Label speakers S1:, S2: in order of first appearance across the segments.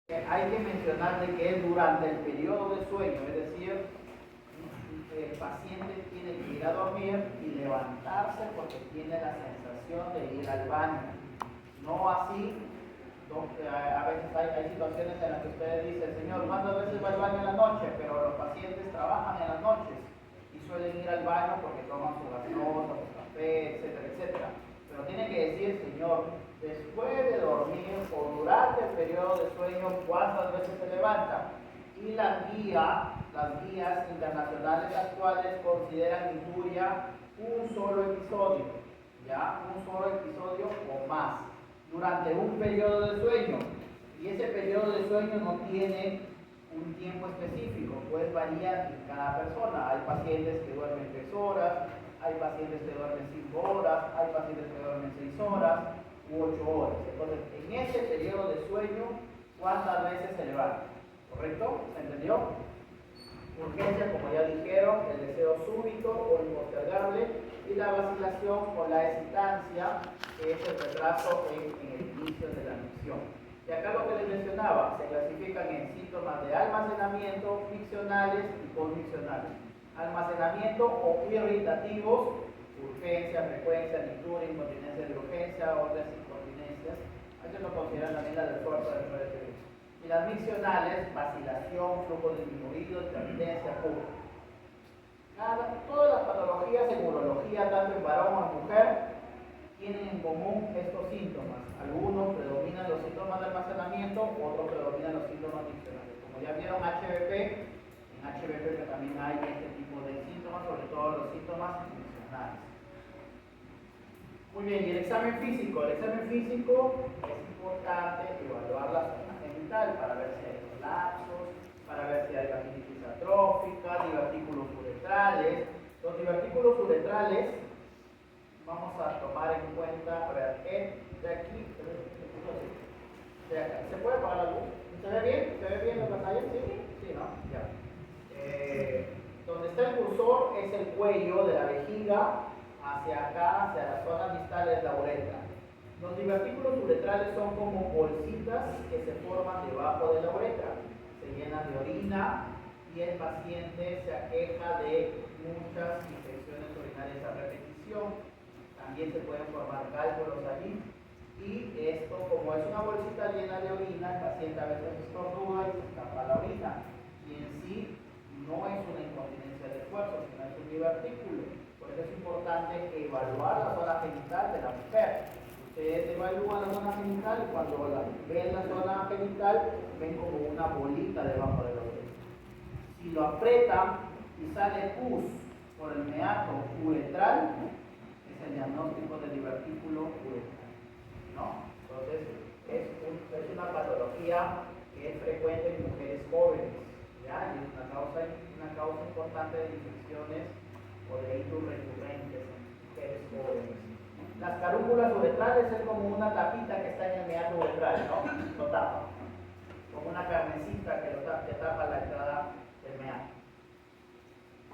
S1: Hay que mencionar de que durante el periodo de sueño, es decir, el paciente tiene que ir a dormir y levantarse porque tiene la sensación de ir al baño. No así, a veces hay situaciones en las que ustedes dicen, Señor, ¿cuántas veces va al baño en la noche? Pero los pacientes trabajan en las noches y suelen ir al baño porque toman su gaseosa, su café, etcétera, etcétera. Pero tiene que decir, Señor, después de dormir o durante el periodo de sueño, ¿cuántas veces se levanta? Y las guías internacionales actuales consideran injuria un solo episodio, ¿ya? Un solo episodio o más, durante un periodo de sueño. Y ese periodo de sueño no tiene un tiempo específico, puede variar en cada persona. Hay pacientes que duermen 3 horas, hay pacientes que duermen 5 horas, hay pacientes que duermen 6 horas u 8 horas. Entonces, en ese periodo de sueño, ¿cuántas veces se levanta? ¿Correcto? ¿Se entendió? Urgencia, como ya dijeron, el deseo súbito o impostergable, y la vacilación o la excitancia, que es el retraso en el inicio de la micción. Y acá lo que les mencionaba, se clasifican en síntomas de almacenamiento, miccionales y posmiccionales. Almacenamiento o irritativos, urgencia, frecuencia, nictura, incontinencia de urgencia, otras incontinencias. Ellos lo consideran también la del cuerpo de referencia. Y las miccionales, vacilación, flujo disminuido, intermitencia pura. Todas las patologías en urología, tanto en varón como en mujer, tienen en común estos síntomas. Algunos predominan los síntomas de almacenamiento, otros predominan los síntomas miccionales. Como ya vieron HBP, en HBP también hay este tipo de síntomas, sobre todo los síntomas miccionales. Muy bien, y el examen físico. El examen físico es importante evaluar la zona genital para ver si hay colapsos, para ver si hay vaginitis atrófica, divertículos uretrales. Los divertículos uretrales, vamos a tomar en cuenta, a ver, de aquí, de acá. ¿Se puede apagar la luz? ¿Se ve bien? ¿Se ve bien la pantalla? ¿Sí? Sí, ¿no? Ya. Donde está el cursor es el cuello de la vejiga, hacia acá, hacia la zona distal es la uretra. Los divertículos uretrales son como bolsitas que se forman debajo de la uretra. Se llenan de orina y el paciente se aqueja de muchas infecciones urinarias a repetición. También se pueden formar cálculos allí. Y esto, como es una bolsita llena de orina, el paciente a veces estornuda y se escapa la orina. Y en sí no es una incontinencia de esfuerzo, sino es un divertículo. Por eso es importante evaluar la zona genital de la mujer. Ustedes evalúan la zona genital y cuando ven la zona genital, ven como una bolita debajo de la uretra. Si lo aprietan y sale pus por el meato uretral, es el diagnóstico de divertículo uretral, ¿no? Entonces, es una patología que es frecuente en mujeres jóvenes, ¿ya? Y es una causa importante de infecciones o de hitos recurrentes en mujeres jóvenes. Las carúnculas uretrales es como una tapita que está en el meato uretral, ¿no? Lo tapa, como una carnecita que tapa la entrada del meato.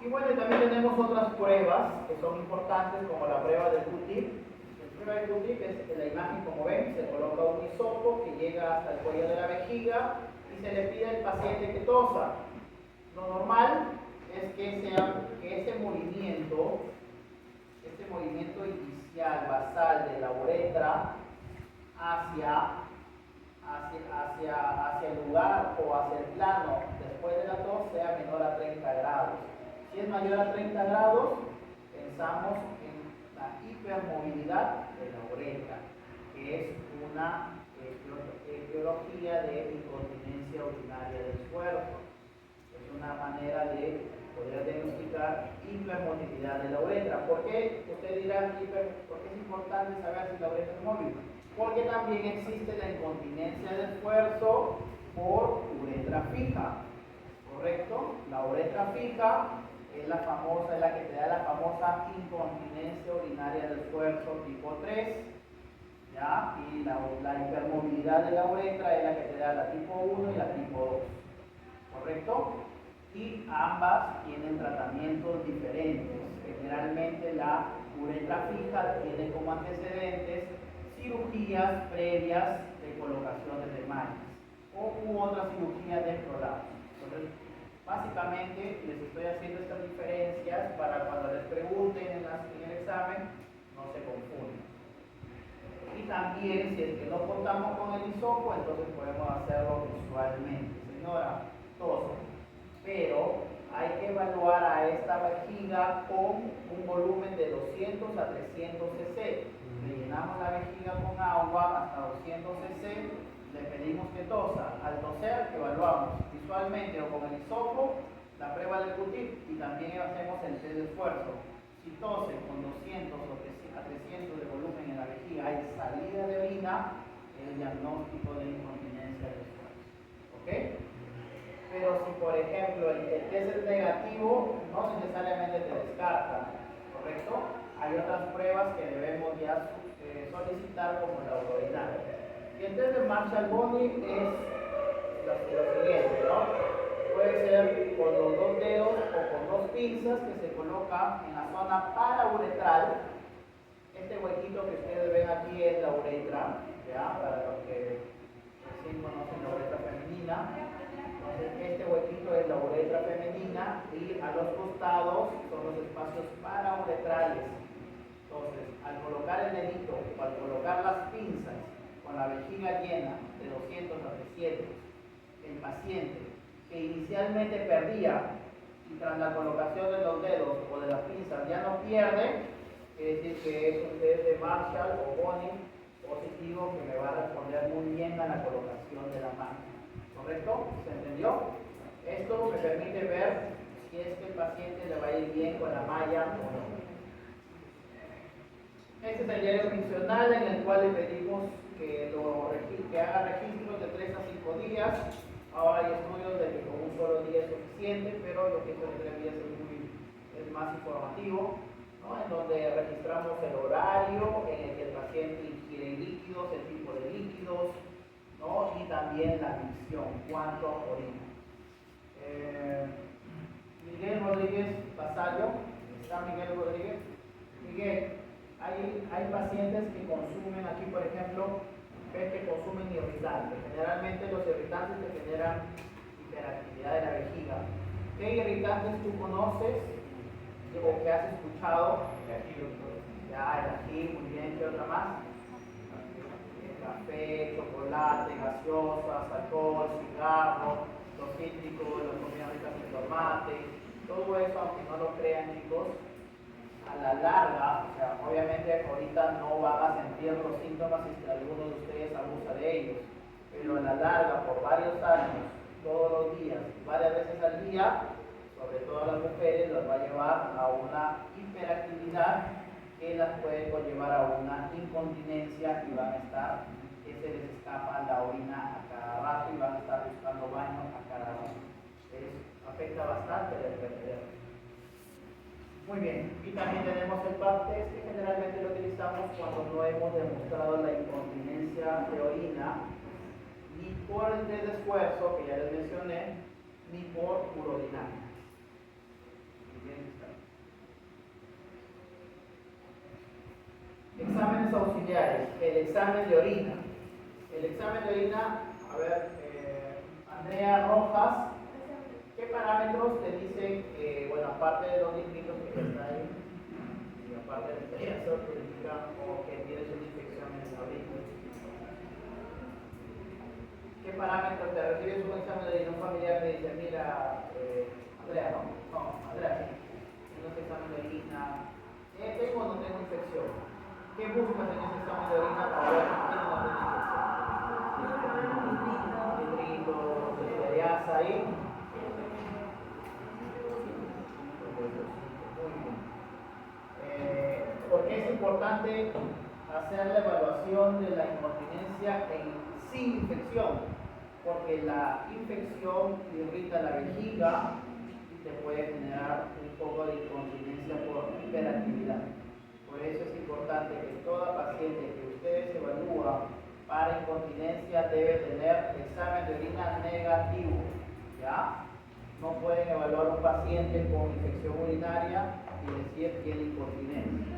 S1: Y bueno, también tenemos otras pruebas que son importantes, como la prueba del Q-tip. La prueba del Q-tip es la imagen, como ven, se coloca un hisopo que llega hasta el cuello de la vejiga y se le pide al paciente que tosa. Lo normal es que ese movimiento inicial, basal de la uretra hacia el lugar o hacia el plano después de la tos sea menor a 30 grados. Si es mayor a 30 grados, pensamos en la hipermovilidad de la uretra, que es una etiología de incontinencia urinaria del esfuerzo. Es una manera de poder diagnosticar hipermotilidad de la uretra. ¿Por qué? Usted dirá, ¿por qué es importante saber si la uretra es móvil? Porque también existe la incontinencia de esfuerzo por uretra fija, ¿correcto? La uretra fija es la que te da la famosa incontinencia urinaria de esfuerzo tipo 3, ¿ya? Y la hipermovilidad de la uretra es la que te da la tipo 1 y la tipo 2, ¿correcto? Y ambas tienen tratamientos diferentes. Generalmente la uretra fija tiene como antecedentes cirugías previas de colocaciones de mallas u otra cirugía de prolapso. Entonces, básicamente les estoy haciendo estas diferencias para cuando les pregunten en el examen no se confundan. Y también, si es que no contamos con el hisopo, entonces podemos hacerlo visualmente. Señora, toso. Pero hay que evaluar a esta vejiga con un volumen de 200 a 300 cc. Le llenamos la vejiga con agua hasta 200 cc, le pedimos que tosa. Al toser, evaluamos visualmente o con el hisopo la prueba del cutis y también hacemos el test de esfuerzo. Si tose con 200 a 300 de volumen en la vejiga, hay salida de orina, el diagnóstico de incontinencia de esfuerzo. ¿Ok? Pero si, por ejemplo, el test es negativo, no necesariamente te descarta, ¿correcto? Hay otras pruebas que debemos ya solicitar, como la urourinaria. Y el test de Marshall-Bonney es lo siguiente, ¿no? Puede ser con los dos dedos o con dos pinzas que se colocan en la zona parauretral. Este huequito que ustedes ven aquí es la uretra, ¿ya? Para los que recién conocen la uretra femenina. Entonces, este huequito es la uretra femenina y a los costados son los espacios parauretrales. Entonces, al colocar el dedito o al colocar las pinzas con la vejiga llena de 200 a 300, el paciente que inicialmente perdía y tras la colocación de los dedos o de las pinzas ya no pierde, quiere decir que es un test de Marshall o Bonney positivo que me va a responder muy bien a la colocación de la mano. ¿Correcto? ¿Se entendió? Esto me permite ver si es que el paciente le va a ir bien con la malla o no. Este es el diario funcional en el cual le pedimos que haga registros de 3 a 5 días. Ahora hay estudios de que con un solo día es suficiente, pero lo que hizo de 3 días es más informativo, ¿no? En donde registramos el horario en el que el paciente ingiere líquidos, el tipo de líquidos, ¿no? Y también la misión, cuánto orina. Miguel Rodríguez Basallo, ¿está Miguel Rodríguez? Miguel, hay pacientes que consumen, aquí por ejemplo, ves que consumen irritantes. Generalmente los irritantes te generan hiperactividad de la vejiga. ¿Qué irritantes tú conoces o que has escuchado? Ya, el ají, muy bien, ¿qué otra más? Café, chocolate, gaseosas, alcohol, cigarro, los cítricos, las comidas ricas en tomate, todo eso, aunque no lo crean, chicos, a la larga, o sea, obviamente ahorita no van a sentir los síntomas si alguno de ustedes abusa de ellos, pero a la larga, por varios años, todos los días, varias veces al día, sobre todo a las mujeres, las va a llevar a una hiperactividad que las puede conllevar a una incontinencia y van a estar, que se les escapa la orina a cada rato y van a estar buscando baño a cada rato. Afecta bastante el vertedero. Muy bien, y también tenemos el PAP test que generalmente lo utilizamos cuando no hemos demostrado la incontinencia de orina ni por el test de esfuerzo que ya les mencioné, ni por urodinamia. Exámenes auxiliares, el examen de orina. El examen de orina, a ver, Andrea Rojas, ¿qué parámetros te dicen, bueno, aparte de los litritos que ya está ahí, y aparte del peso, te indican o que tienes una infección en la orina? ¿Qué parámetros te recibes un examen de orina? Un familiar te dice, mira, Andrea, Andrea, sí, tengo un examen de orina, ¿tengo o no tengo infección? ¿Qué buscas en ese examen de orina para ver si tiene o no tiene infección? Litritos, esteriasa ahí. ¿Por qué es importante hacer la evaluación de la incontinencia sin infección? Porque la infección irrita la vejiga y te puede generar un poco de incontinencia por hiperactividad. Por eso es importante que toda paciente que ustedes evalúan para incontinencia debe tener examen de orina negativo, ¿ya? No pueden evaluar a un paciente con infección urinaria y decir que tiene incontinencia.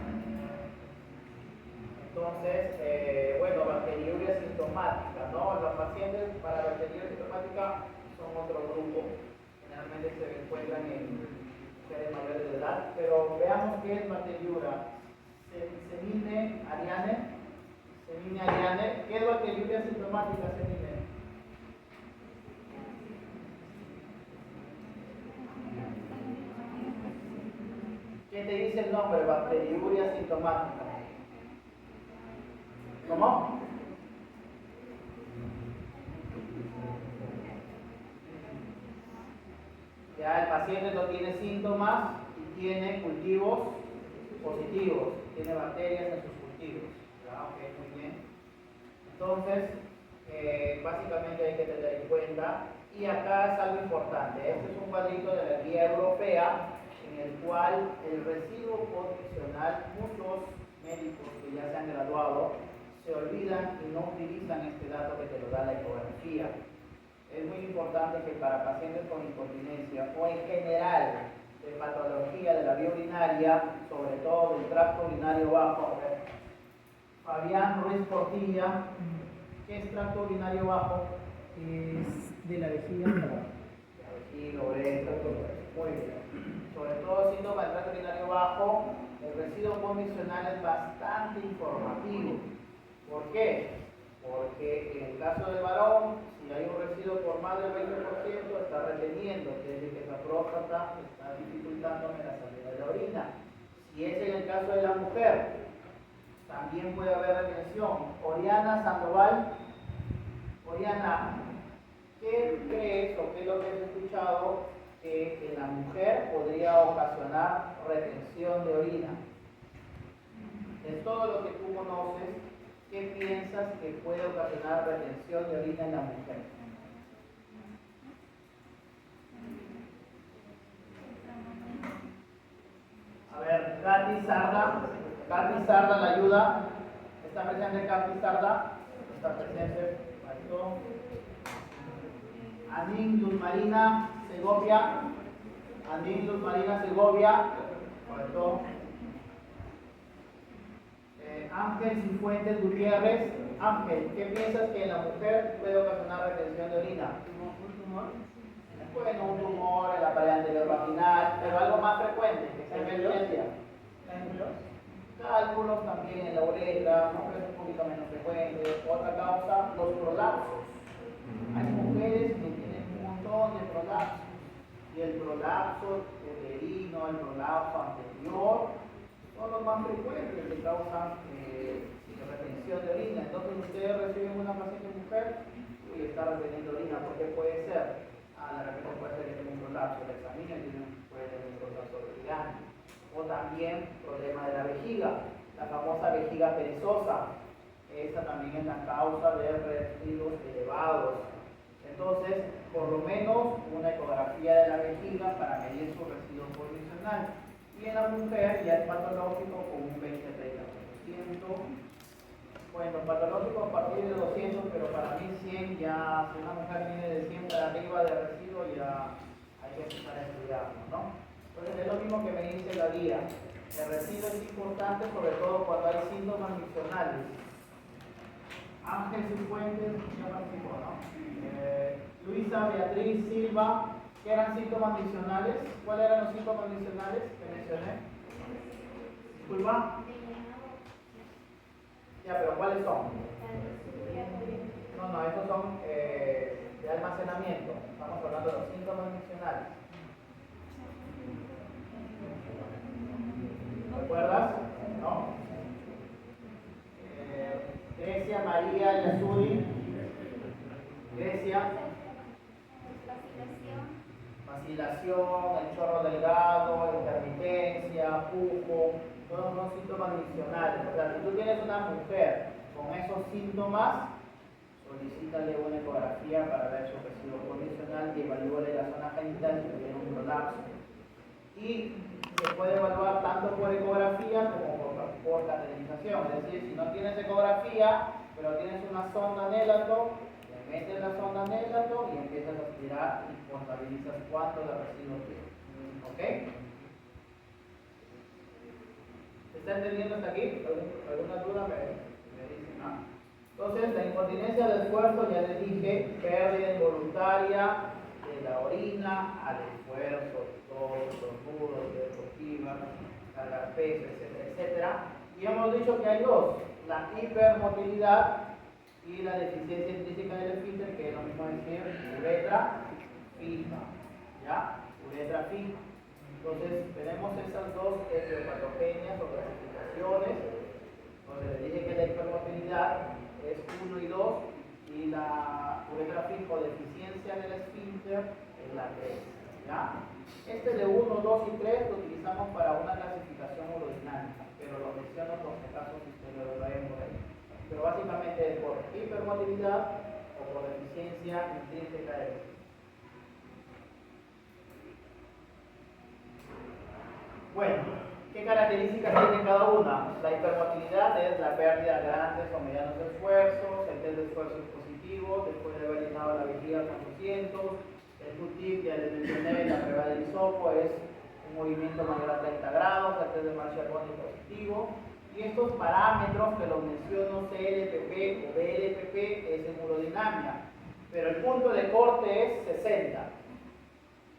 S1: Entonces, bueno, bacteriuria sintomática, ¿no? Los pacientes para bacteriuria sintomática otro grupo. Generalmente se encuentran en mujeres mayores de edad, pero veamos qué es bacteriura. Semine Ariane. ¿Qué es bacteriuria sintomática, Semine? ¿Qué te dice el nombre? Bacteriuria sintomática. ¿Cómo? Ya el paciente no tiene síntomas y tiene cultivos positivos, tiene bacterias en sus cultivos. ¿Ya? Ok, muy bien. Entonces, básicamente hay que tener en cuenta, y acá es algo importante. Este es un cuadrito de la guía europea en el cual el residuo nutricional, muchos médicos que ya se han graduado se olvidan y no utilizan este dato que te lo da la ecografía. Es muy importante que para pacientes con incontinencia o en general de patología de la vía urinaria, sobre todo del tracto urinario bajo, Fabián Ruiz Portilla, ¿qué es tracto urinario bajo?
S2: Es de la vejiga.
S1: La vejiga, uretra, todo eso. Muy bien. Sobre todo síntoma del tracto urinario bajo, el residuo condicional es bastante informativo. ¿Por qué? Porque en el caso del varón, si hay un residuo por más del 20%, está reteniendo, desde que la próstata está dificultándome la salida de la orina. Si es en el caso de la mujer, también puede haber retención. Oriana Sandoval, Oriana, ¿qué crees o qué es lo que has escuchado que en la mujer podría ocasionar retención de orina? De todo lo que tú conoces, ¿qué piensas que puede ocasionar retención de orina en la mujer? A ver, Katy Sarda, ¿la ayuda? ¿Está presente Katy Sarda? ¿Está presente? Faltó. Anín Luz Marina Segovia. Faltó. Ángel Cifuentes Gutiérrez. Ángel, ¿qué piensas que en la mujer puede ocasionar retención de orina? ¿Un tumor? Bueno, un tumor en la pared anterior vaginal, pero algo más frecuente, que se ve evidencia. Cálculos también en la uretra, pero es un poquito menos frecuente. Otra causa, los prolapsos. Hay mujeres que tienen un montón de prolapsos, y el prolapso uterino, el prolapso anterior, son los más frecuentes que causan retención de orina. Entonces ustedes reciben una paciente mujer y está reteniendo orina. ¿Por qué puede ser? De repente puede ser que tenga un prolapso del examina y puede tener un prolapso urinario. O también problema de la vejiga, la famosa vejiga perezosa. Esta también es la causa de residuos elevados. Entonces, por lo menos una ecografía de la vejiga para medir su residuo condicional. Y en la mujer ya es patológico con un 20-30%. Bueno, patológico a partir de 200, pero para mí 100 ya, si una mujer viene de 100 para arriba de residuo, ya hay que empezar a estudiarlo, ¿no? Entonces es lo mismo que me dice la guía. El residuo es importante, sobre todo cuando hay síntomas miccionales. Ángel Cifuentes, ya participó, ¿no? Luisa Beatriz Silva, ¿qué eran síntomas miccionales? ¿Cuáles eran los síntomas miccionales que mencioné? Disculpa. Ya, pero ¿cuáles son? No, esos son de almacenamiento. Estamos hablando de los síntomas miccionales. ¿Recuerdas? ¿No? Grecia María Yasuri. Grecia. Vacilación, el chorro delgado, intermitencia, pujo, todos son síntomas miccionales. O sea, si tú tienes una mujer con esos síntomas, solicítale una ecografía para ver su residuo condicional y evalúale la zona genital si tiene un prolapso. Y se puede evaluar tanto por ecografía como por cateterización. Es decir, si no tienes ecografía, pero tienes una sonda anélato, le metes la sonda anélato y empiezas a aspirar y contabilizas cuánto de residuo tienes. ¿Ok? ¿Se está entendiendo hasta aquí? ¿Alguna duda me dicen? ¿No? Entonces, la incontinencia de esfuerzo, ya les dije, pérdida involuntaria de la orina al esfuerzo, todos los muros, deportivas, cargar peso, etcétera, etcétera. Y hemos dicho que hay dos, la hipermotilidad y la deficiencia intrínseca del esfínter, que es lo mismo decir uretra fija, ¿ya? Uretra fija. Entonces, tenemos esas dos etiopatogenias o clasificaciones, donde le dije que la hipermotilidad es 1 y 2, y la uretra fija o deficiencia del esfínter es la 3, ¿ya? Este de 1, 2 y 3 lo utilizamos para una clasificación urodinámica, pero lo menciono por si acaso si ustedes lo ven por ahí. Pero básicamente es por hipermotilidad o por deficiencia intrínseca del esfínter. Bueno, ¿qué características tiene cada una? La hipermotilidad es la pérdida de grandes o medianos esfuerzos, el test de esfuerzo es positivo, después de haber llenado la vejiga con 200, el Q-tip, ya les mencioné, la prueba del hisopo es un movimiento mayor a 30 grados, el test de Marshall-Rhode es positivo, y estos parámetros que los menciono, CLPP o BLPP, es en urodinamia, pero el punto de corte es 60.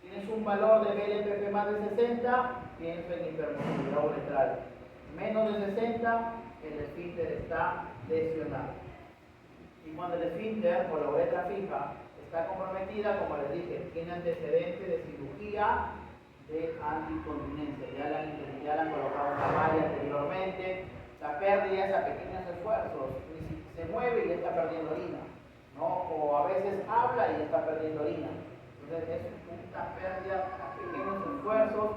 S1: Tienes un valor de BLPP más de 60, pienso en hipermotilidad uretral. Menos de 60, el esfínter está lesionado. Y cuando el esfínter o la uretra fija está comprometida, como les dije, tiene antecedentes de cirugía de anticontinencia. Ya le han colocado una malla anteriormente. La pérdida es a pequeños esfuerzos. Se mueve y ya está perdiendo orina, ¿no? O a veces habla y ya está perdiendo orina. Entonces es una pérdida a pequeños esfuerzos.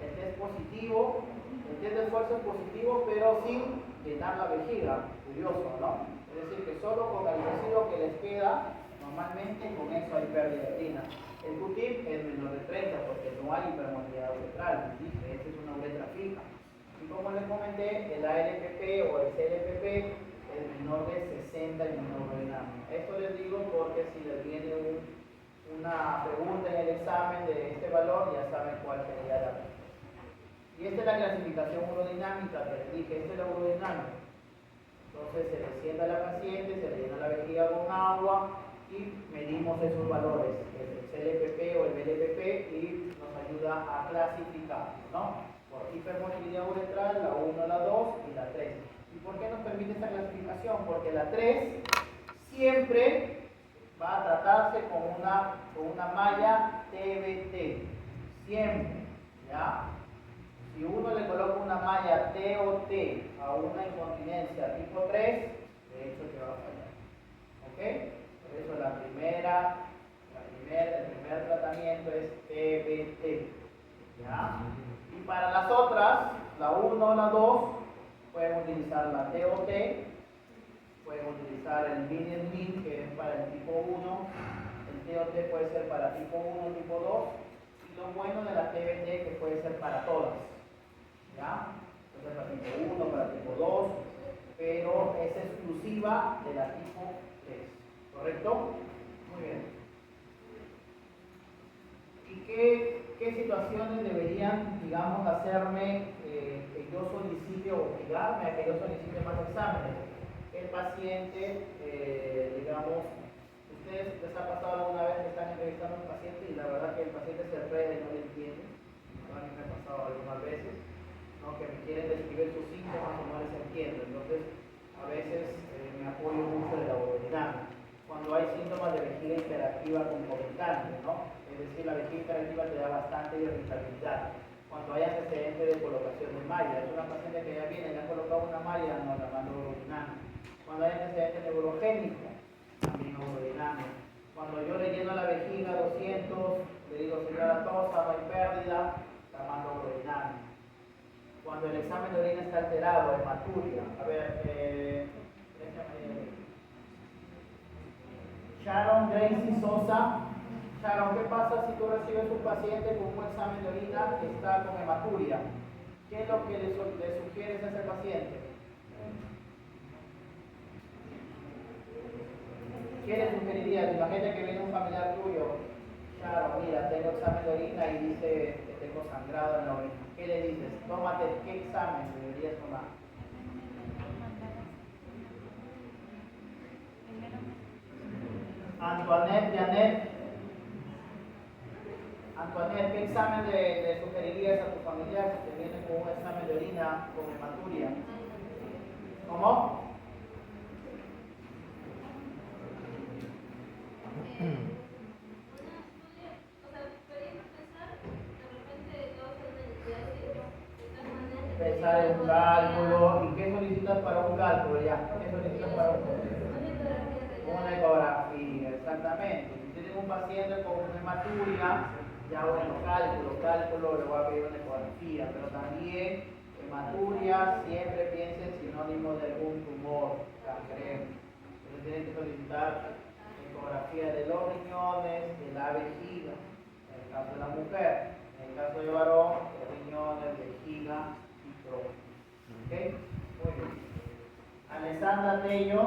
S1: El test positivo, el test de esfuerzo es positivo, pero sin llenar la vejiga. Curioso, ¿no? Es decir, que solo con el residuo que les queda, normalmente con eso hay pérdida de orina. El Q-tip es menor de 30 porque no hay hipermotilidad uretral. Esta es una uretra fija. Y como les comenté, el ALPP o el CLPP es menor de 60 en urodinamia. Esto les digo porque si les viene una pregunta en el examen de este valor, ya saben cuál sería la respuesta. Y esta es la clasificación urodinámica que les dije, esta es la urodinámica. Entonces se le sienta a la paciente, se le llena la vejiga con agua y medimos esos valores, el CLPP o el BLPP, y nos ayuda a clasificar, ¿no? Por hipermotilidad uretral, la 1, la 2 y la 3. ¿Y por qué nos permite esta clasificación? Porque la 3 siempre va a tratarse con una malla TBT, siempre, ¿ya? Si uno le coloca una malla TOT a una incontinencia tipo 3, de hecho te va a fallar, ¿ok? Por eso el primer tratamiento es TBT, ¿ya? Y para las otras, la 1 o la 2, pueden utilizar la TOT, pueden utilizar el Min, que es para el tipo 1, el TOT puede ser para tipo 1, tipo 2, y lo bueno de la TBT que puede ser para todas, ¿ya? Puede ser para tipo 1, para tipo 2, pero es exclusiva de la tipo 3, ¿correcto? Muy bien. ¿Y qué situaciones deberían, digamos, hacerme que yo solicite o obligarme a que yo solicite más exámenes? El paciente, digamos, ustedes les ha pasado alguna vez que están entrevistando a un paciente y la verdad que el paciente se enreda y no le entiende. A mí me ha pasado algunas veces, ¿no? Que me quieren describir sus síntomas y no les entiendo. Entonces, a veces me apoyo mucho de la urodinamia. Cuando hay síntomas de vejiga interactiva concomitante, ¿no? Es decir, la vejiga interactiva te da bastante irritabilidad. Cuando hay antecedentes de colocación de malla, es una paciente que ya viene, le han colocado una malla, no la mando urodinamia. Cuando hay antecedentes neurogénicos, también urodinamia. Cuando yo le lleno la vejiga 200, le digo, señora tosa, no hay pérdida, la mando urodinamia. Cuando el examen de orina está alterado, hematuria. A ver, Sharon Gracie Sosa. Sharon, ¿qué pasa si tú recibes un paciente con un examen de orina que está con hematuria? ¿Qué es lo que le sugieres a ese paciente? ¿Qué le sugerirías? Imagínate que viene un familiar tuyo. Sharon, mira, tengo examen de orina y dice que tengo sangrado en la orina. ¿Qué le dices? Tómate, ¿qué examen deberías tomar? Antoinette, Janet. Antoinette, ¿qué examen le sugerirías a tu familiar si te viene con un examen de orina con hematuria? ¿Cómo? Pensar en un cálculo. ¿Y qué solicitas para un cálculo ya? ¿Qué solicitas para un cálculo? Una ecografía, exactamente. Si tienes un paciente con una hematuria, ya bueno, cálculo, le voy a pedir una ecografía, pero también hematuria, siempre piensa en sinónimo de algún tumor, cangrejo. Entonces tienes que solicitar ecografía de los riñones, de la vejiga, en el caso de la mujer, en el caso de varón, de riñones, vejiga y tronco. ¿Ok? Muy bien. Alessandra Tello.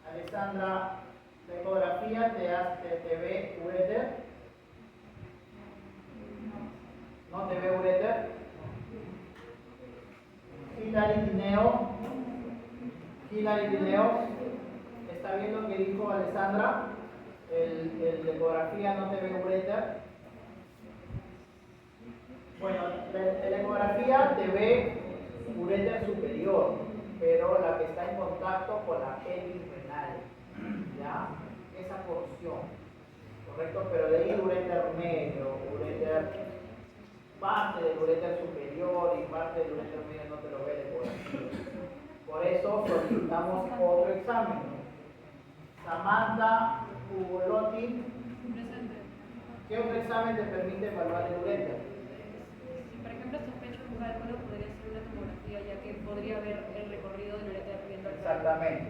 S1: Alessandra, la ecografía te ve uréter. ¿No te ve uréter? Hilary Dineo. ¿Está viendo lo que dijo Alessandra? La ecografía no te ve uréter. Bueno, la ecografía te ve uréter superior, pero la que está en contacto con la pelvis renal, ¿ya? Esa porción, ¿correcto? Pero de ahí uréter medio, parte del uréter superior y parte del uréter medio no te lo ve la ecografía. Por eso solicitamos otro examen. Samantha Ugolotti, ¿qué otro examen te permite evaluar el uréter?
S3: Si por ejemplo sospecho un cálculo, podría ser una tomografía, ya que podría ver el recorrido del uréter viendo el cálculo.
S1: Exactamente,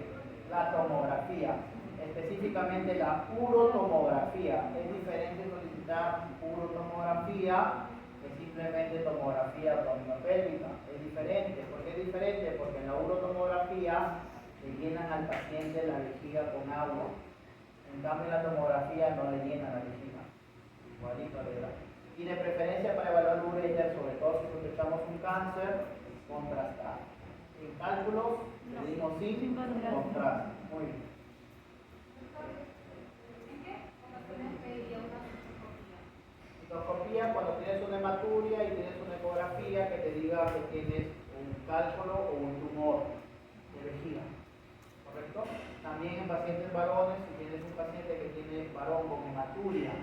S1: la tomografía, específicamente la urotomografía. Es diferente solicitar urotomografía que simplemente tomografía abdominopélvica. Es diferente. ¿Por qué es diferente? Porque en la urotomografía le llenan al paciente la vejiga con agua. En cambio en la tomografía no le llenan la vejiga. Igualito, ¿verdad? Y de preferencia para evaluar el uréter, sobre todo si sospechamos un cáncer, contrastar. En cálculos, pedimos sí, contraste. Muy bien. Citoscopía, cuando tienes una hematuria y tienes una ecografía que te diga que tienes un cálculo o un tumor de vejiga. ¿Correcto? También en pacientes varones, si tienes un paciente que tiene varón con hematuria,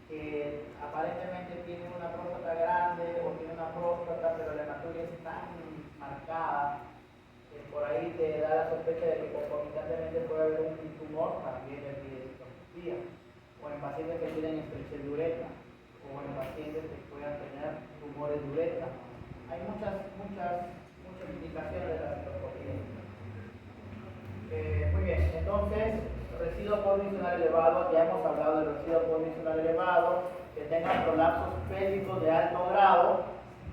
S1: que aparentemente tiene una próstata grande o tiene una próstata, pero la hematuria es tan marcada que por ahí te da la sospecha de que concomitantemente puede haber un tumor, también le pide citoscopía. O en pacientes que tienen estrechez de uretra, o en pacientes que puedan tener tumores de uretra. Hay muchas indicaciones de la citoscopía. Muy bien, entonces, residuo condicional elevado, ya hemos hablado del residuo condicional elevado, que tengan prolapsos pélvicos de alto grado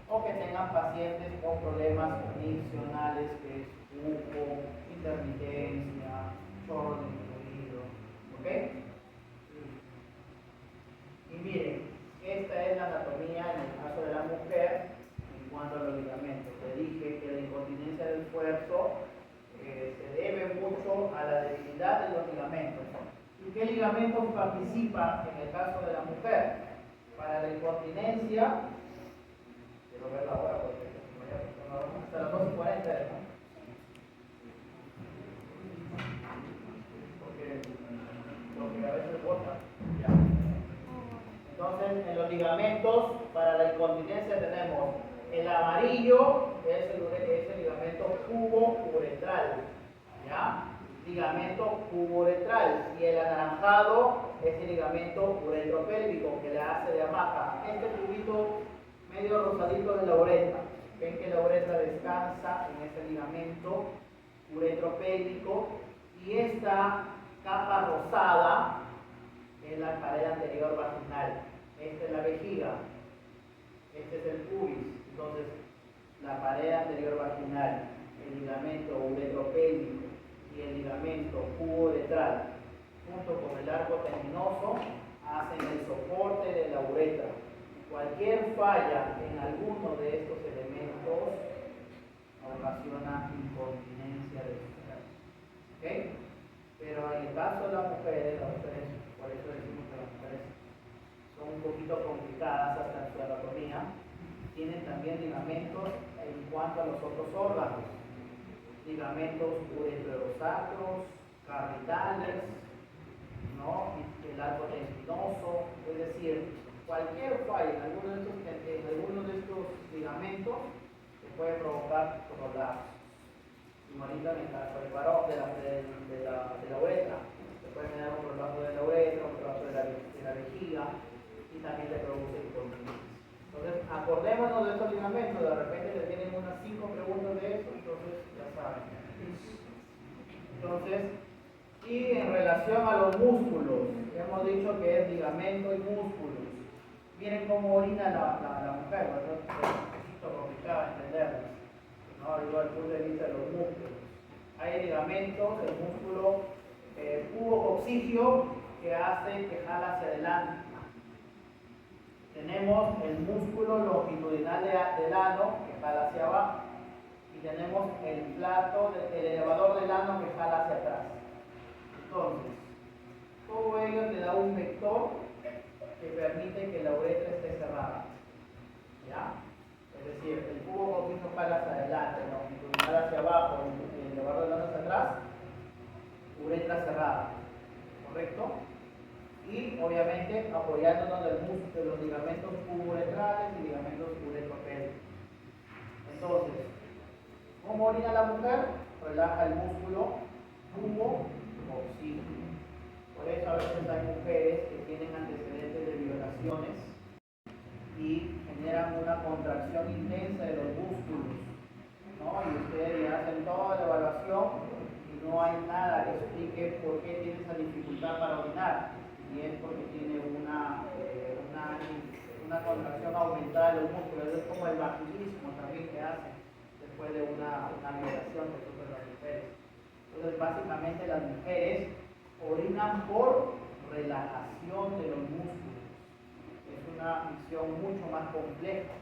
S1: o que tengan pacientes con problemas funcionales, que es buco, intermitencia, chorro incluido. ¿Ok? Y miren, esta es la anatomía en el caso de la mujer en cuanto a los ligamentos. Te dije que la incontinencia del esfuerzo se debe mucho a la debilidad de los ligamentos. ¿Y qué ligamentos participan en el caso de la mujer? Para la incontinencia, quiero verla ahora porque hasta las 2:40, ¿no? Porque a veces bota. Ya. Entonces, en los ligamentos, para la incontinencia tenemos el amarillo, es el ligamento cubo-uretral, ¿ya? Ligamento cubo-uretral. Y el anaranjado es el ligamento uretropélvico, que le hace de hamaca. Este tubito medio rosadito de la uretra. Ven que la uretra descansa en ese ligamento uretropélvico. Y esta capa rosada es la pared anterior vaginal. Esta es la vejiga. Este es el pubis. Entonces, la pared anterior vaginal, el ligamento uretropélvico y el ligamento cubo-uretral, junto con el arco tendinoso, hacen el soporte de la uretra. Cualquier falla en alguno de estos elementos ocasiona incontinencia de sustancia. ¿Ok? Pero en el caso de las mujeres, por eso decimos que las mujeres son un poquito poquito complicadas hasta en su anatomía, tienen también ligamentos en cuanto a los otros órganos, ligamentos ureterosacros, carpitales, ¿no? El arco tendinoso, es decir, cualquier fallo en alguno de estos ligamentos que puede provocar prolapsos. Igualito en el caso del varón, de la uretra, se puede generar un prolapso de la uretra, un prolapso de la vejiga y también le produce incontinencia. Entonces, acordémonos de estos ligamentos, de repente le tienen unas 5 preguntas de eso, entonces ya saben. Entonces, y en relación a los músculos, hemos dicho que es ligamento y músculos. Miren cómo orina la mujer, ¿verdad? Es un poquito complicado entenderlo, ¿no? Desde el punto de vista de los músculos. Hay ligamentos, el músculo pubococcigio que hace que jala hacia adelante. Tenemos el músculo longitudinal del ano que jala hacia abajo. Y tenemos el elevador del ano que jala hacia atrás. Entonces, todo ello te da un vector que permite que la uretra esté cerrada. ¿Ya? Es decir, el pubococcigio jala hacia adelante, el longitudinal hacia abajo, el elevador del ano hacia atrás, uretra cerrada. ¿Correcto? Y obviamente apoyándonos de los ligamentos pubo-uretrales y ligamentos uretropélvicos. Entonces, ¿cómo orina la mujer? Relaja el músculo pubococcigio. Por eso a veces hay mujeres que tienen antecedentes de violaciones y generan una contracción intensa de los músculos, ¿no? Y ustedes le hacen toda la evaluación y no hay nada que explique por qué tiene esa dificultad para orinar. Y es porque tiene una contracción aumentada de los músculos. Es como el vaginismo también que hacen después de una violación que sufren las mujeres. Entonces, básicamente las mujeres orinan por relajación de los músculos. Es una misión mucho más compleja.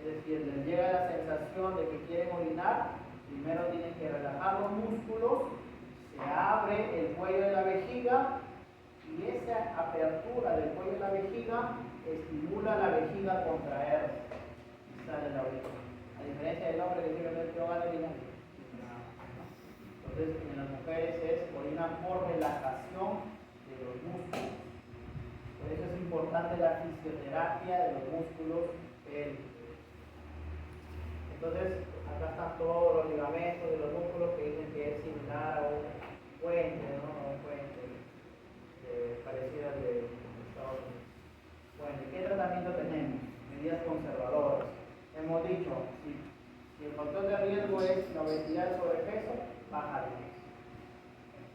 S1: Es decir, les llega la sensación de que quieren orinar, primero tienen que relajar los músculos, se abre el cuello de la vejiga y esa apertura del cuello de la vejiga estimula la vejiga a contraerse y sale la orina. A diferencia del hombre que tiene que va a orinar. Entonces, en las mujeres orinan por relajación de los músculos. Por eso es importante la fisioterapia de los músculos pélvicos. Entonces, acá están todos los ligamentos de los músculos que dicen que es similar a un puente, ¿no? Un puente parecido al de Estados Unidos. Bueno, ¿qué tratamiento tenemos? Medidas conservadoras. Hemos dicho, si el factor de riesgo es la obesidad y el sobrepeso, baja de peso.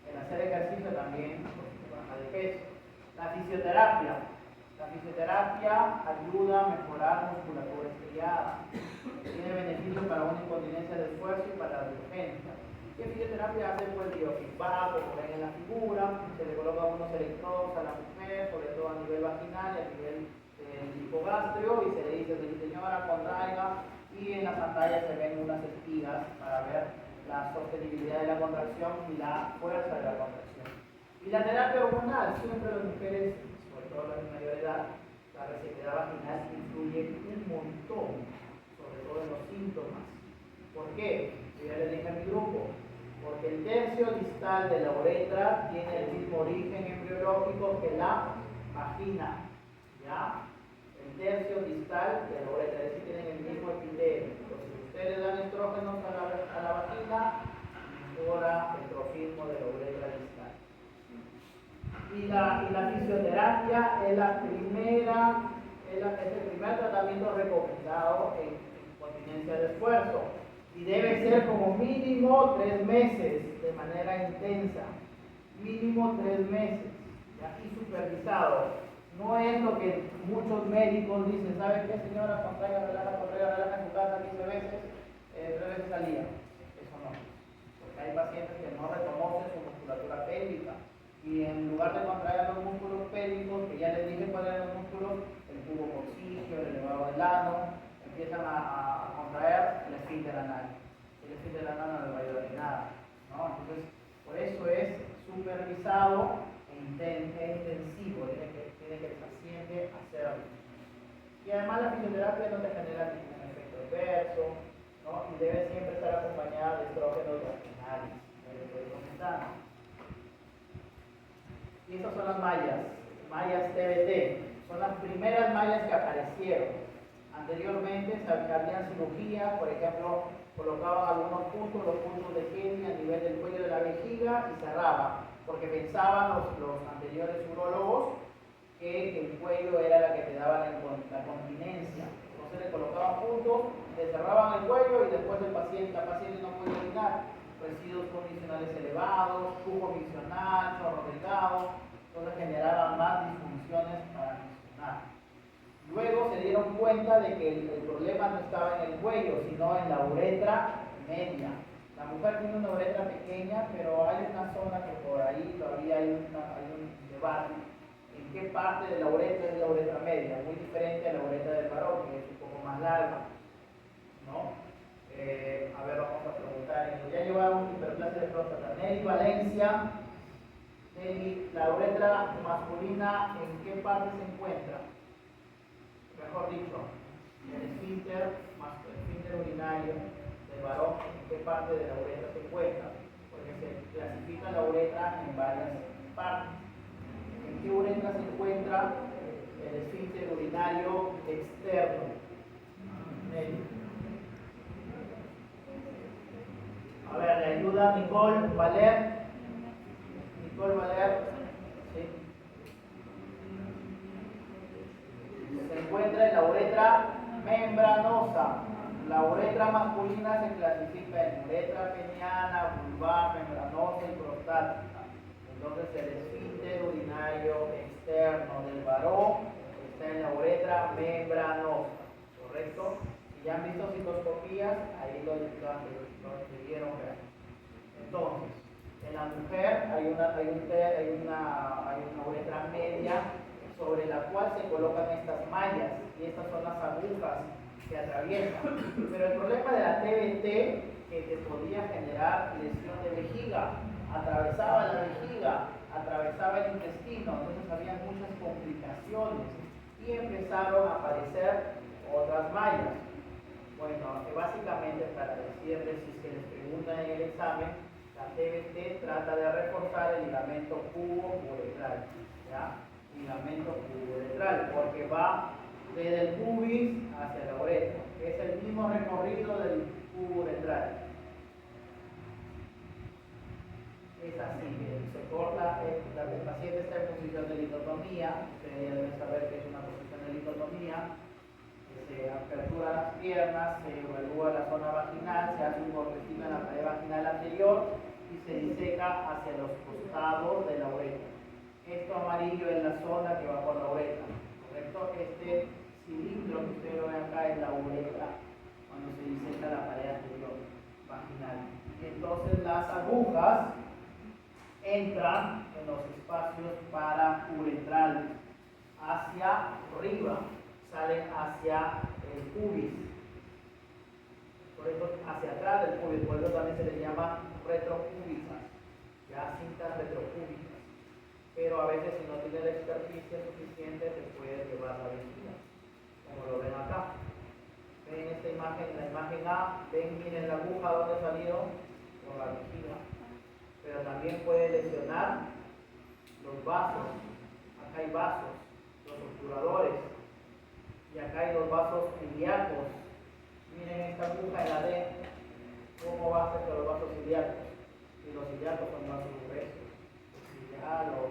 S1: El hacer ejercicio también baja de peso. La fisioterapia. La fisioterapia ayuda a mejorar musculatura estriada. Tiene beneficios para una incontinencia de esfuerzo y para la urgencia. ¿Qué fisioterapia hace? Pues biofeedback, como ven en la figura, se le colocan unos electrodos a la mujer, sobre todo a nivel vaginal y a nivel hipogastrio, y se le dice, señora, contraiga, y en la pantalla se ven unas espigas para ver la sostenibilidad de la contracción y la fuerza de la contracción. Y la terapia hormonal, siempre las mujeres, sobre todo las de mayor edad, la resequedad vaginal influye un montón, sobre todo en los síntomas. ¿Por qué? Yo ya les dije a mi grupo, porque el tercio distal de la uretra tiene el mismo origen embriológico que la vagina, ¿ya? El tercio distal de la uretra, es decir, tienen el mismo epitelio. Entonces, si ustedes dan estrógenos a la vagina, mejora el trofismo de la uretra distal. Y la fisioterapia es el primer tratamiento recomendado en incontinencia de esfuerzo. Y debe ser como mínimo 3 meses de manera intensa. Mínimo 3 meses. ¿Ya? Y supervisado. No es lo que muchos médicos dicen, ¿sabe qué, señora? Contraiga, relaja en su casa 15 veces, 3 veces al día. Eso no. Porque hay pacientes que no reconocen su musculatura pélvica. Y en lugar de contraer los músculos pélvicos, que ya les dije cuáles eran los músculos, el pubococcigio, el elevador del ano, empiezan a contraer el esfínter anal. El esfínter anal no les va a ayudar en nada, ¿no? Entonces, por eso es supervisado e intensivo, tiene que el paciente hacerlo. Y además la fisioterapia no te genera ningún efecto adverso, ¿no? Y debe siempre estar acompañada de estrógenos vaginales, como les estoy comentando. Y estas son las mallas TBT, son las primeras mallas que aparecieron. Anteriormente habían cirugías, por ejemplo, colocaban algunos puntos, los puntos de Henle a nivel del cuello de la vejiga y cerraban, porque pensaban los anteriores urólogos que el cuello era la que te daba la continencia. Entonces le colocaban puntos, le cerraban el cuello y después la paciente no podía orinar. Residuos condicionales elevados, flujo visional, chorro delgado, entonces generaban más disfunciones para funcionar. Luego se dieron cuenta de que el problema no estaba en el cuello, sino en la uretra media. La mujer tiene una uretra pequeña, pero hay una zona que por ahí todavía hay un debate. ¿En qué parte de la uretra es la uretra media? Muy diferente a la uretra del varón, que es un poco más larga, ¿no? A ver, vamos a preguntar. Ya llevamos hiperplasia de próstata. Nelly Valencia. Nelly, la uretra masculina, ¿en qué parte se encuentra? Mejor dicho, el esfínter urinario del varón, ¿en qué parte de la uretra se encuentra? Porque se clasifica la uretra en varias partes. ¿En qué uretra se encuentra el esfínter urinario externo? A ver, le ayuda Nicole Valer. Nicole Valer, ¿sí? Se encuentra en la uretra membranosa. La uretra masculina se clasifica en uretra peniana, vulvar, membranosa y prostática. Entonces el esfínter urinario externo del varón está en la uretra membranosa, ¿correcto? Si ya han visto citoscopías, ahí lo debieron ver. Entonces, en la mujer hay una uretra media sobre la cual se colocan estas mallas, y estas son las agujas que atraviesan. Pero el problema de la TBT, que te podía generar lesión de vejiga, atravesaba la vejiga, atravesaba el intestino, entonces había muchas complicaciones y empezaron a aparecer otras mallas. Bueno, básicamente para decirles, si es que les preguntan en el examen, la TBT trata de reforzar el ligamento pubo-uretral, ¿ya? Ligamento pubo-uretral, porque va desde el pubis hacia la uretra. Es el mismo recorrido del pubo-uretral. Es así, se corta, el paciente está en posición de litotomía, ustedes ya deben saber que es una posición de litotomía, se apertura las piernas, se evalúa la zona vaginal, se hace un cortecito en la pared vaginal anterior y se diseca hacia los costados de la uretra. Esto amarillo es la zona que va por la uretra, ¿correcto? Este cilindro que ustedes lo ven acá es la uretra, cuando se diseca la pared anterior vaginal. Y entonces las agujas entran en los espacios parauretrales hacia arriba, salen hacia el pubis, por eso hacia atrás del pubis, por eso también se le llama retropúbicas, ya cintas retropúbicas. Pero a veces, si no tiene la experticia suficiente, se puede llevar la vejiga, como lo ven acá. Ven esta imagen, en la imagen A, ven, miren la aguja donde salió, por la vejiga. Pero también puede lesionar los vasos. Acá hay vasos, los obturadores. Y acá hay los vasos ilíacos. Miren esta aguja en la D, cómo va a ser con los vasos ilíacos. Y los ilíacos son vasos gruesos. Si ya lo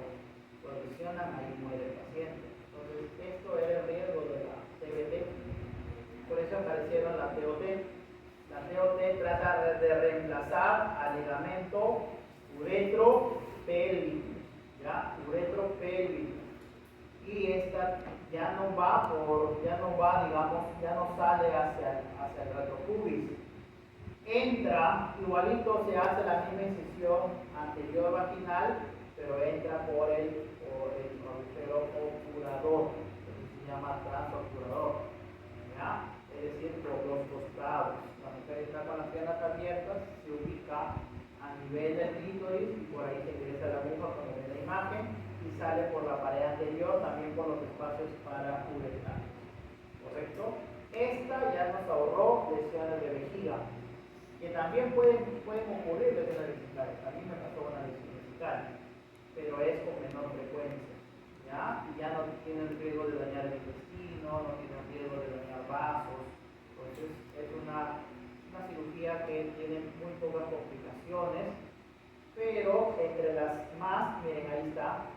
S1: lesionan, ahí muere el paciente. Entonces, esto era el riesgo de la TBT. Por eso aparecieron las TOT. La TOT trata de reemplazar al ligamento uretropélvico, ¿ya? Uretropélvico. Y esta ya no sale hacia el retropubis. Entra, igualito se hace la misma incisión anterior vaginal, pero entra por el agujero obturador, que se llama transobturador, ¿ya? Es decir, por los costados. La mujer está con las piernas abiertas, se ubica a nivel del clítoris y por ahí se ingresa la aguja, como ven la imagen, y sale por la pared anterior, también por los espacios parauretrales. ¿correcto? Esta ya nos ahorró lesiones de vejiga, que también pueden ocurrir lesiones vesicales. A mí me pasó una lesión vesical, pero es con menor frecuencia, ¿ya? Y ya no tiene el riesgo de dañar el intestino, no tiene el riesgo de dañar vasos. Entonces es una cirugía que tiene muy pocas complicaciones, pero entre las más, miren, ahí está.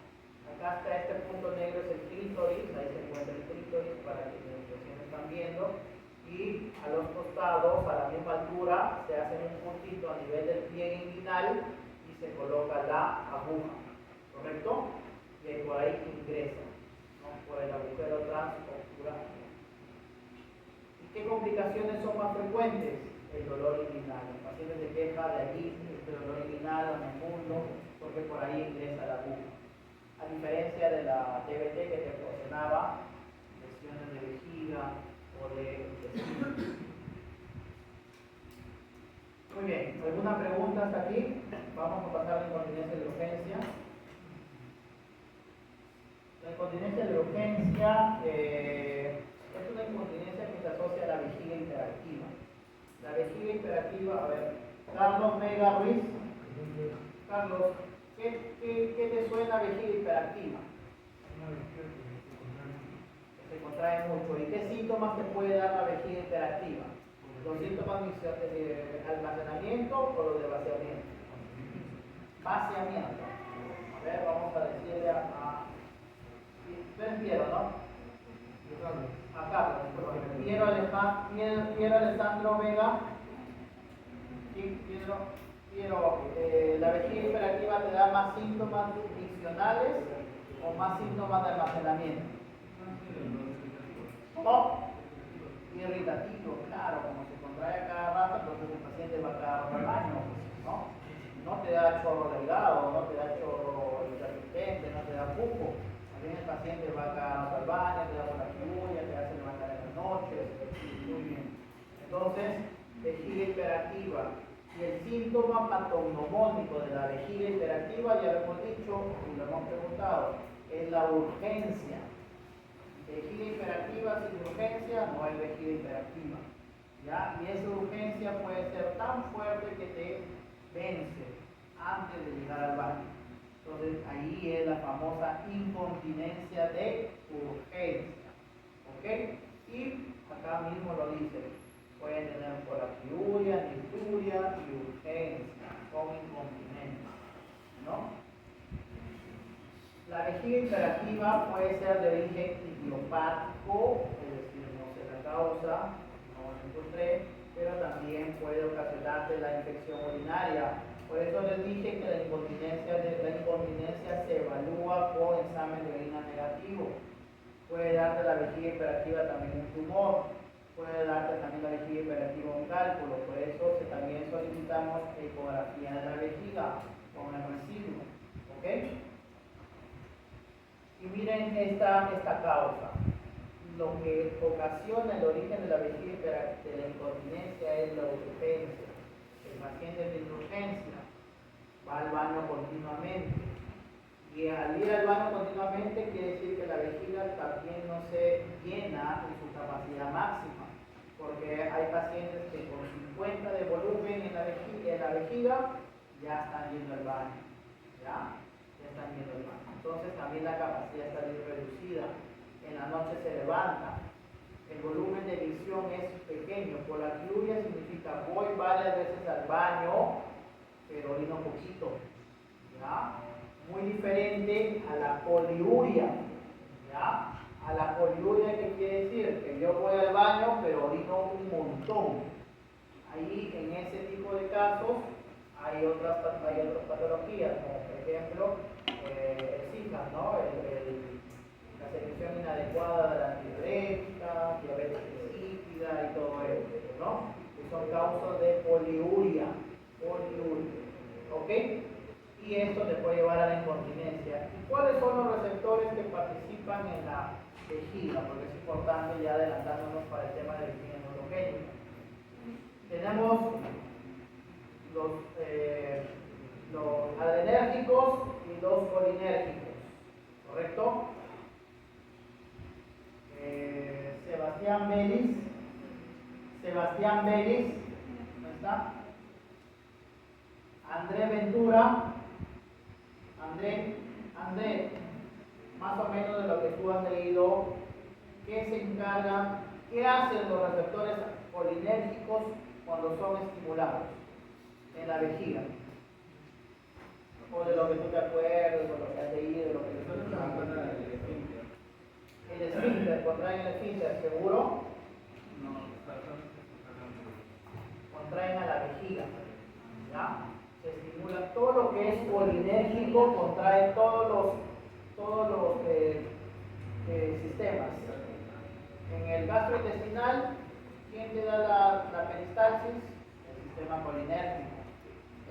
S1: Acá está este punto negro, es el clítoris, ahí se encuentra el clítoris para quienes recién están viendo. Y a los costados, a la misma altura, se hace un puntito a nivel del pliegue inguinal y se coloca la aguja, ¿correcto? Y por ahí ingresa, ¿no? Por el agujero transocular. ¿Y qué complicaciones son más frecuentes? El dolor inguinal. El paciente se queja de allí, el dolor inguinal, en el mundo, porque por ahí ingresa la aguja. A diferencia de la DVT que te proporcionaba lesiones de vejiga o de intestino. Muy bien, ¿alguna pregunta hasta aquí? Vamos a pasar a la incontinencia de urgencia. La incontinencia de urgencia es una incontinencia que se asocia a la vejiga hiperactiva. La vejiga hiperactiva, a ver, Carlos Vega Ruiz. Carlos, ¿qué te suena vejiga hiperactiva? Que se contrae mucho. ¿Y qué síntomas te puede dar la vejiga hiperactiva? ¿Los síntomas de almacenamiento o los de vaciamiento? Vaciamiento. A ver, vamos a decirle a Piero, ¿no? A Carlos, Piero Alessandro Vega. Sí, Piero, ¿la vejiga hiperactiva te da más síntomas diccionales o más síntomas de almacenamiento? ¿Cómo? Irritativo, claro, como se contrae a cada rato, entonces el paciente va a cada rato al baño, ¿no? No te da chorro delgado, no te da chorro intermitente, no te da pupo. También el paciente va a cada rato al baño, te da una lluvia, te hace levantar en las noches, muy bien. Entonces, vejiga hiperactiva. Y el síntoma patognomónico de la vejiga hiperactiva, ya lo hemos dicho y lo hemos preguntado, es la urgencia. Vejiga hiperactiva sin urgencia no es vejiga hiperactiva, ¿ya? Y esa urgencia puede ser tan fuerte que te vence antes de llegar al baño. Entonces ahí es la famosa incontinencia de urgencia, ¿ok? Y acá mismo lo dice, pueden tener colaquiuria, nicturia y urgencia, con incontinencia, ¿no? La vejiga hiperactiva puede ser de origen idiopático, es decir, no sé la causa, no la encontré, pero también puede ocasionarte la infección urinaria. Por eso les dije que la incontinencia se evalúa con examen de orina negativo. Puede darte la vejiga hiperactiva también un tumor, puede darte también la vejiga hiperactiva un cálculo. Por eso también solicitamos ecografía de la vejiga con el residuo, ¿ok? Y miren esta causa. Lo que ocasiona el origen de la vejiga de la incontinencia es la urgencia. El paciente tiene urgencia, va al baño continuamente. Y al ir al baño continuamente quiere decir que la vejiga también no se llena en su capacidad máxima. Porque hay pacientes que con 50 de volumen en la vejiga ya están yendo al baño. ¿Ya? Están yendo al baño. Entonces también la capacidad está reducida. En la noche se levanta. El volumen de visión es pequeño. Colaquiuria significa voy varias veces al baño, pero orino poquito. ¿Ya? Muy diferente a la poliuria. ¿Ya? A la poliuria, ¿qué quiere decir? Que yo voy al baño, pero orino un montón. Ahí, en ese tipo de casos, hay otras patologías, como por ejemplo el SICA, ¿no? La selección inadecuada de la antidiurética, diabetes insípida y todo eso, ¿no? Que son causas de poliuria, ¿ok? Y esto te puede llevar a la incontinencia. ¿Y cuáles son los receptores que participan en la vejiga? Porque es importante ya adelantándonos para el tema de vejiga endogénica. Tenemos los adrenérgicos y los colinérgicos, ¿correcto? Sebas, Sebastián Vélez. Sebastián Vélez. ¿Dónde está? André Ventura. André, más o menos de lo que tú has leído, ¿qué se encarga, qué hacen los receptores colinérgicos cuando son estimulados en la vejiga? O de lo que tú te acuerdas, o lo que has leído, lo que tú te acuerdas. El esfínter, contraen el esfínter, ¿seguro? Contraen a la vejiga, ¿ya? Se estimula todo lo que es colinérgico, contrae todos los sistemas. En el gastrointestinal, ¿quién te da la peristalsis? El sistema colinérgico.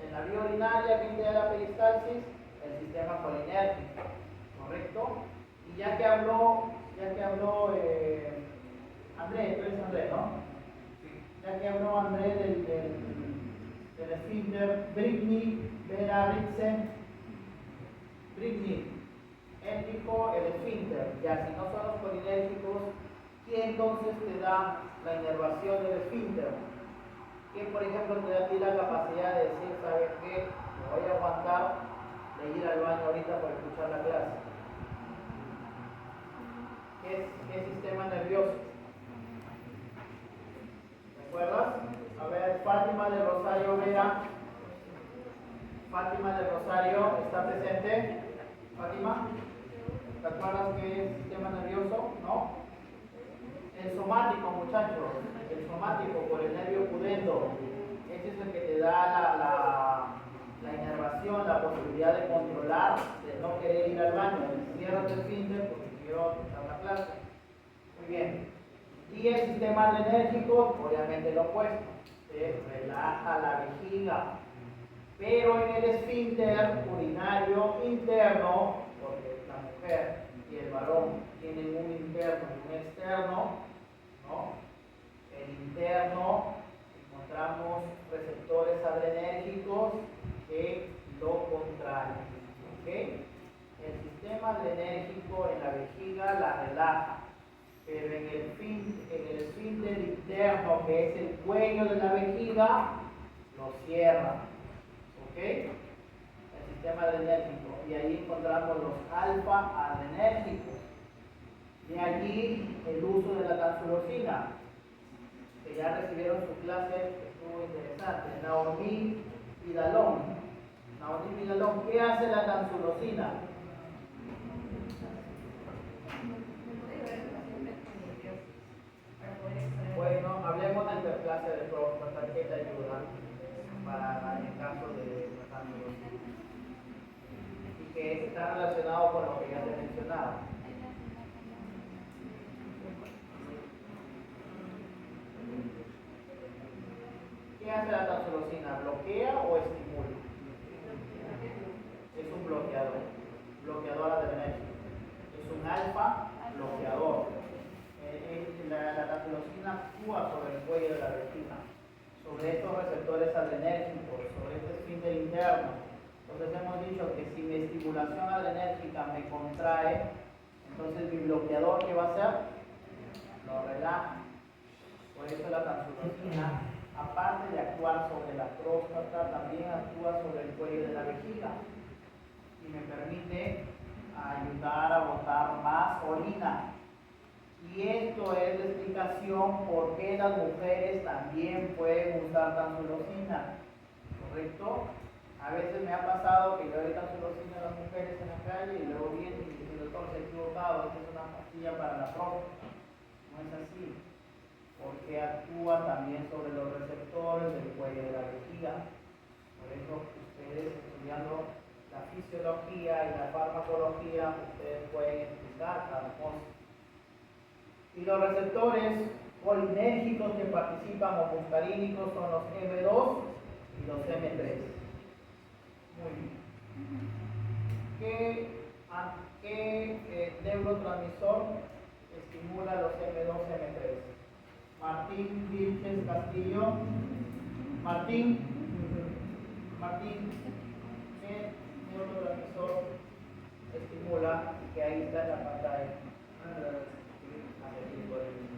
S1: En la vía urinaria, ¿quién te da la peristalsis? El sistema colinérgico. ¿Correcto? Y ya que habló André, tú eres André, ¿no? Ya que habló André del esfínter, Britney, Vera Ritzen, Britney, él dijo el esfínter. Ya, si no son los colinérgicos, ¿quién entonces te da la inervación del esfínter? ¿Quién, por ejemplo, te da a ti la capacidad de decir, ¿sabes qué? Me voy a aguantar de ir al baño ahorita para escuchar la clase? ¿Qué sistema nervioso? ¿Te acuerdas? A ver, Fátima de Rosario Vera. Fátima de Rosario, ¿está presente? Fátima, ¿te acuerdas qué es sistema nervioso? ¿No? El somático, muchachos. El somático por el nervio pudendo. Ese es el que te da la inervación, la posibilidad de controlar, de no querer ir al baño. Cierra el esfínter porque quiero escuchar la clase. Muy bien. Y el sistema adrenérgico, obviamente lo opuesto. Relaja la vejiga. Pero en el esfínter urinario interno, porque la mujer y el varón tienen un interno y un externo, ¿no? El interno encontramos receptores adrenérgicos que lo contraen, ¿ok? El sistema adrenérgico en la vejiga la relaja, pero en el esfínter interno, que es el cuello de la vejiga, lo cierra. ¿Ok? El sistema adrenérgico. Y ahí encontramos los alfa-adrenérgicos. De allí el uso de la tansulosina, que ya recibieron su clase, que estuvo interesante. Naomi Vidalón. Naomi Vidalón, ¿qué hace la tansulosina? Bueno, hablemos de interplasia de próstata, ¿qué te ayuda para el caso de la tansulosina? Y que está relacionado con lo que ya te he mencionado. ¿Qué hace la tansulosina? ¿Bloquea o estimula? Es un bloqueador adrenérgico. Es un alfa bloqueador. La tansulosina actúa sobre el cuello de la vejiga, sobre estos receptores adrenérgicos, sobre este esfínter interno. Entonces hemos dicho que si mi estimulación adrenérgica me contrae, entonces mi bloqueador, ¿qué va a hacer? Lo relaja. Por eso la tansulosina, aparte de actuar sobre la próstata, también actúa sobre el cuello de la vejiga y me permite ayudar a botar más orina. Y esto es la explicación por qué las mujeres también pueden usar tansulosina, ¿correcto? A veces me ha pasado que yo doy tansulosina a las mujeres en la calle y luego vienen y dicen, doctor, se ha equivocado, esta es una pastilla para la próstata. No es así, porque actúa también sobre los receptores del cuello de la vejiga. Por eso ustedes estudiando la fisiología y la farmacología, ustedes pueden explicar cada cosa. Y los receptores colinérgicos que participan o muscarínicos son los M2 y los M3. Muy bien. ¿Qué neurotransmisor estimula los M2 y M3? Martín Vilches Castillo. Martín, ¿qué neurotransmisor estimula? Que ahí está en la pantalla.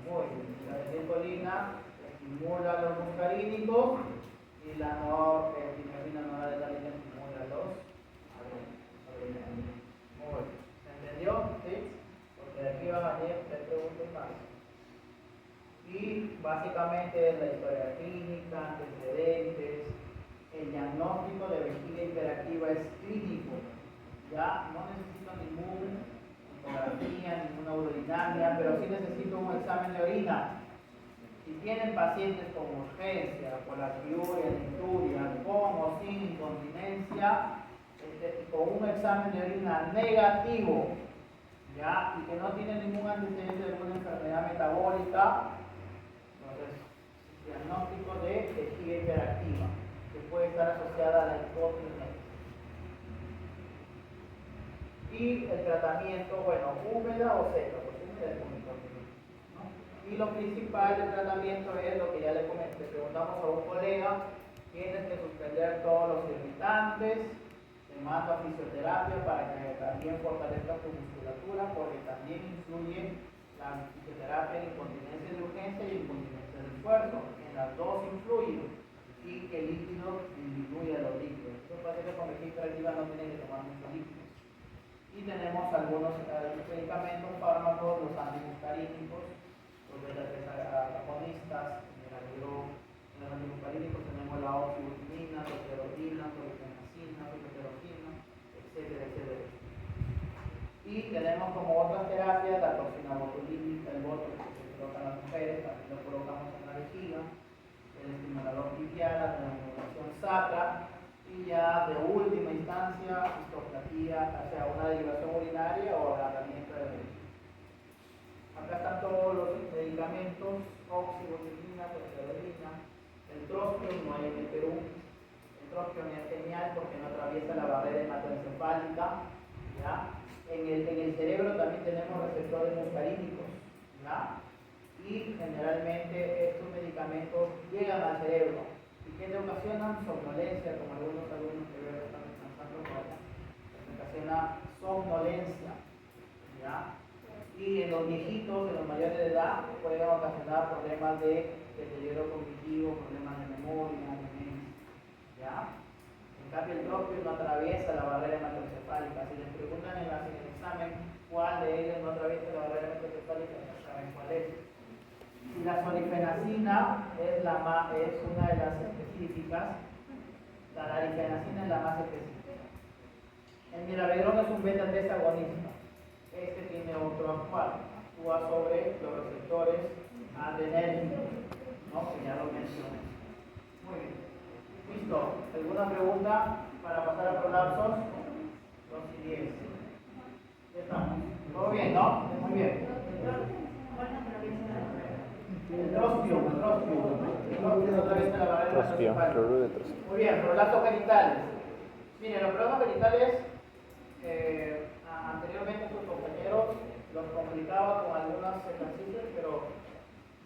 S1: Muy bien. también, 3 preguntas más. Y básicamente la historia clínica, antecedentes, el diagnóstico de vejiga hiperactiva es clínico. Ya no necesito ninguna ecografía, ninguna urodinamia, pero sí necesito un examen de orina. Si tienen pacientes con urgencia, polaquiuria, nicturia, con o sin incontinencia, con un examen de orina negativo, ¿ya? Y que no tiene ningún antecedente de alguna enfermedad metabólica, entonces, diagnóstico de vejiga hiperactiva, que puede estar asociada a la hipotiroidismo. Y el tratamiento, bueno, húmeda o seca, porque húmeda es muy importante, ¿no? Y lo principal del tratamiento es lo que ya le comenté, le preguntamos a un colega, tienes que suspender todos los irritantes, te mando a fisioterapia para que también fortalezca tu musculatura, porque también influye la fisioterapia en incontinencia de urgencia y incontinencia de esfuerzo. En las dos influye y que el líquido disminuye los líquidos. Los pacientes con vejiga hiperactiva no tienen que tomar muchos líquidos. Y tenemos algunos medicamentos, fármacos, los antimuscarínicos, los beta-3-agonistas, en los antimuscarínicos tenemos la oxibutulina, doxorubicina, doxorubicina, doxorubicina, etcétera, etcétera. Y tenemos como otras terapias la toxina botulínica, el botox que se coloca en las mujeres, también lo colocamos en la vejiga, el estimulador tibial, la transformación sacra, y ya de última instancia, histoplastia, o sea, una derivación urinaria o agarramiento de vejiga. Acá están todos los medicamentos, oxibutulina, doxorubicina, el trospium no hay en el Perú. El trospium es genial porque no atraviesa la barrera hematoencefálica, ¿ya? En el cerebro también tenemos receptores muscarínicos, ¿ya? Y generalmente estos medicamentos llegan al cerebro y que le ocasionan somnolencia, como algunos alumnos que veo están descansando ahora, les ocasiona somnolencia, ¿ya? Y en los viejitos, en los mayores de edad, pueden ocasionar problemas de deterioro cognitivo, problemas de memoria, demencia, ¿ya? En cambio, el trospium no atraviesa la barrera hematoencefálica. Si les preguntan en el examen cuál de ellos no atraviesa la barrera hematoencefálica, ya saben cuál es. Y la solifenacina es una de las específicas. La larifenacina es la más específica. El miravedrón es un beta-3 agonista. Este tiene otro actual. Actúa sobre los receptores adrenérgicos, ¿no? Que ya lo mencioné. Muy bien. Listo. ¿Alguna pregunta para pasar a prolapsos? 2 y 10. Ya estamos. ¿Todo bien, no? Muy bien. El trospium. Muy bien, prolapsos genitales. Miren, los prolapsos genitales, anteriormente sus compañeros los complicaba con algunos ejercicios, pero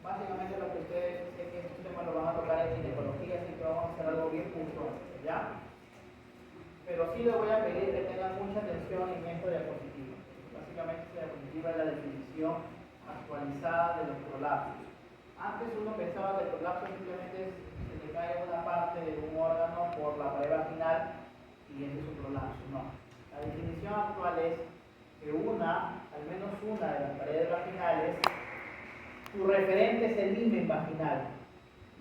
S1: básicamente lo que ustedes sé que estos temas lo van a tocar en ginecología, así que vamos a hacer algo bien puntual, ¿ya? Pero sí les voy a pedir que tengan mucha atención en esta diapositiva. Básicamente esta diapositiva es la definición actualizada de los prolapsos. Antes uno pensaba que el prolapso simplemente se le cae una parte de un órgano por la pared vaginal y ese es un prolapso. No. La definición actual es que al menos una de las paredes vaginales, su referente es el himen vaginal.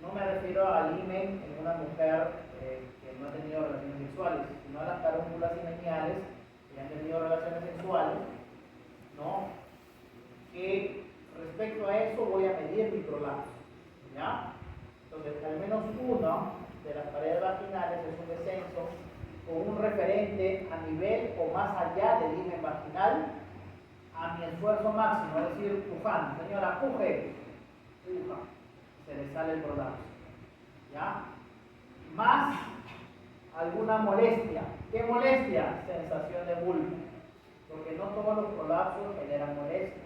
S1: No me refiero al himen en una mujer que no ha tenido relaciones sexuales, sino a las carúnculas himeneales que han tenido relaciones sexuales, ¿no? Que respecto a eso voy a medir mi prolapso, ¿ya? Entonces, al menos una de las paredes vaginales es un descenso con un referente a nivel o más allá del himen vaginal a mi esfuerzo máximo, es decir, pujando. Señora, puje, puja, se le sale el prolapso, ¿ya? Más alguna molestia. ¿Qué molestia? Sensación de bulbo, porque no todos los prolapsos generan molestias.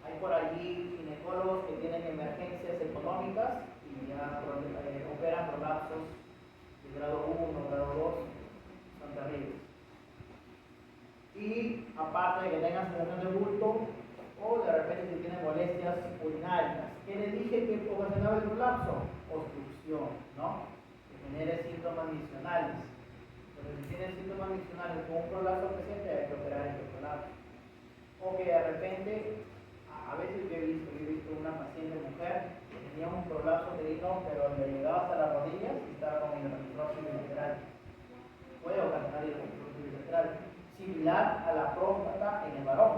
S1: Hay por allí ginecólogos que tienen emergencias económicas y ya operan prolapsos de grado 1, grado 2, son terribles. Y aparte de que tengan sensación de bulto, o de repente si tienen molestias urinarias. ¿Qué les dije que ocasionaba el prolapso? Obstrucción, ¿no? Que genere síntomas misionales. Pero si tienen síntomas misionales con un prolapso presente, hay que operar este prolapso. O que de repente A veces yo he visto una paciente mujer que tenía un prolapso uterino, pero le llegaba hasta las rodillas y estaba con hidronephrosis bilateral. Puede ocasionar hidronephrosis bilateral, similar a la próstata en el varón.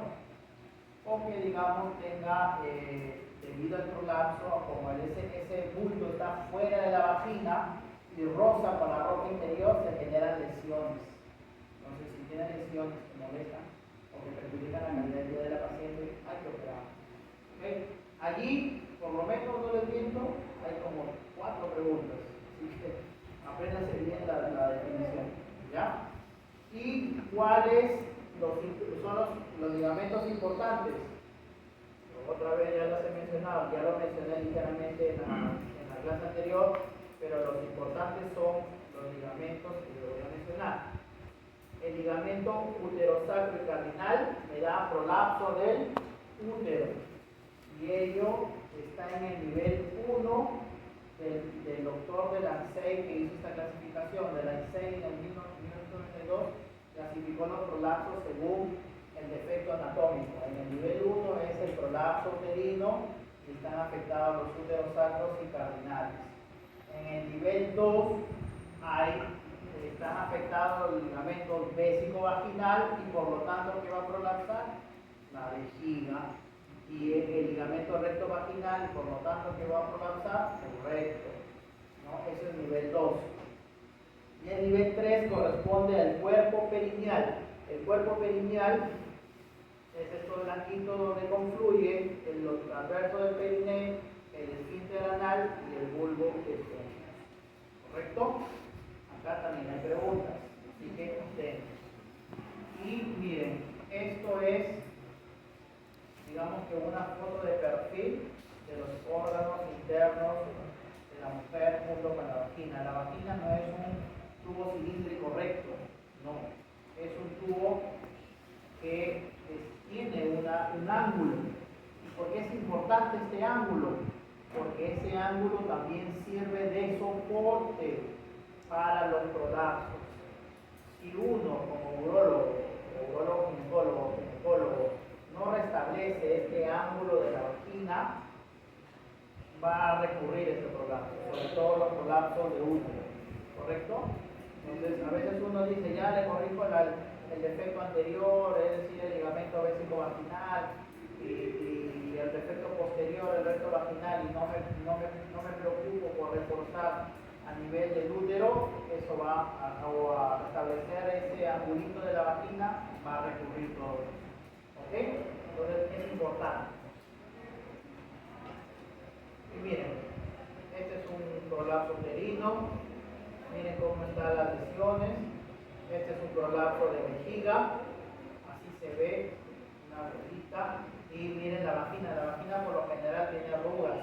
S1: O que, digamos, tenga, debido al prolapso, como ese bulto está fuera de la vagina y roza con la ropa interior, se generan lesiones. Entonces, si tiene lesiones que molestan o que perjudican la calidad de vida de la paciente, hay que operar. ¿Okay? Allí, por lo menos no les miento, hay como 4 preguntas. Así que apréndanse bien la definición. ¿Ya? ¿Y cuáles son los ligamentos importantes? Otra vez ya los he mencionado, ya lo mencioné ligeramente en la clase anterior, pero los importantes son los ligamentos que yo voy a mencionar. El ligamento uterosacro y cardinal me da prolapso del útero y ello está en el nivel 1 del doctor de Lancey, que hizo esta clasificación. De Lancey en el 1992 clasificó los prolapsos según el defecto anatómico. En el nivel 1 es el prolapso uterino y están afectados los úteros sacros y cardinales. En el nivel 2 están afectados los ligamentos vésico-vaginal y por lo tanto, ¿qué va a prolapsar? La vejiga. Y el ligamento recto-vaginal y por lo tanto, ¿qué va a prolapsar? El recto. ¿No? Ese es el nivel 2. Y el nivel 3 corresponde al cuerpo perineal. El cuerpo perineal es esto blanquito donde confluye el transverso del perineo, el esfínter anal y el bulbo esfínter. ¿Correcto? Acá también hay preguntas, así que atentos. Y miren, esto es, digamos que una foto de perfil de los órganos internos de la mujer junto con la vagina. La vagina no es un tubo cilíndrico recto, no, es un tubo que tiene un ángulo. ¿Y por qué es importante este ángulo? Porque ese ángulo también sirve de soporte para los prolapsos. Si uno, como urólogo, ginecólogo, no restablece este ángulo de la vagina, va a recurrir a ese prolapso, sobre todo los prolapsos de útero. ¿Correcto? Entonces, a veces uno dice, ya le corrijo el defecto anterior, es decir, el ligamento vésico-vaginal, y el defecto posterior, el recto vaginal, y no me preocupo por reforzar a nivel del útero, eso va a restablecer ese angulito de la vagina, va a recurrir todo eso. ¿Ok? Entonces, es importante. Y miren, este es un prolapso uterino. Miren cómo están las lesiones. Este es un prolapso de vejiga. Así se ve una bolita. Y miren la vagina. La vagina por lo general tiene arrugas.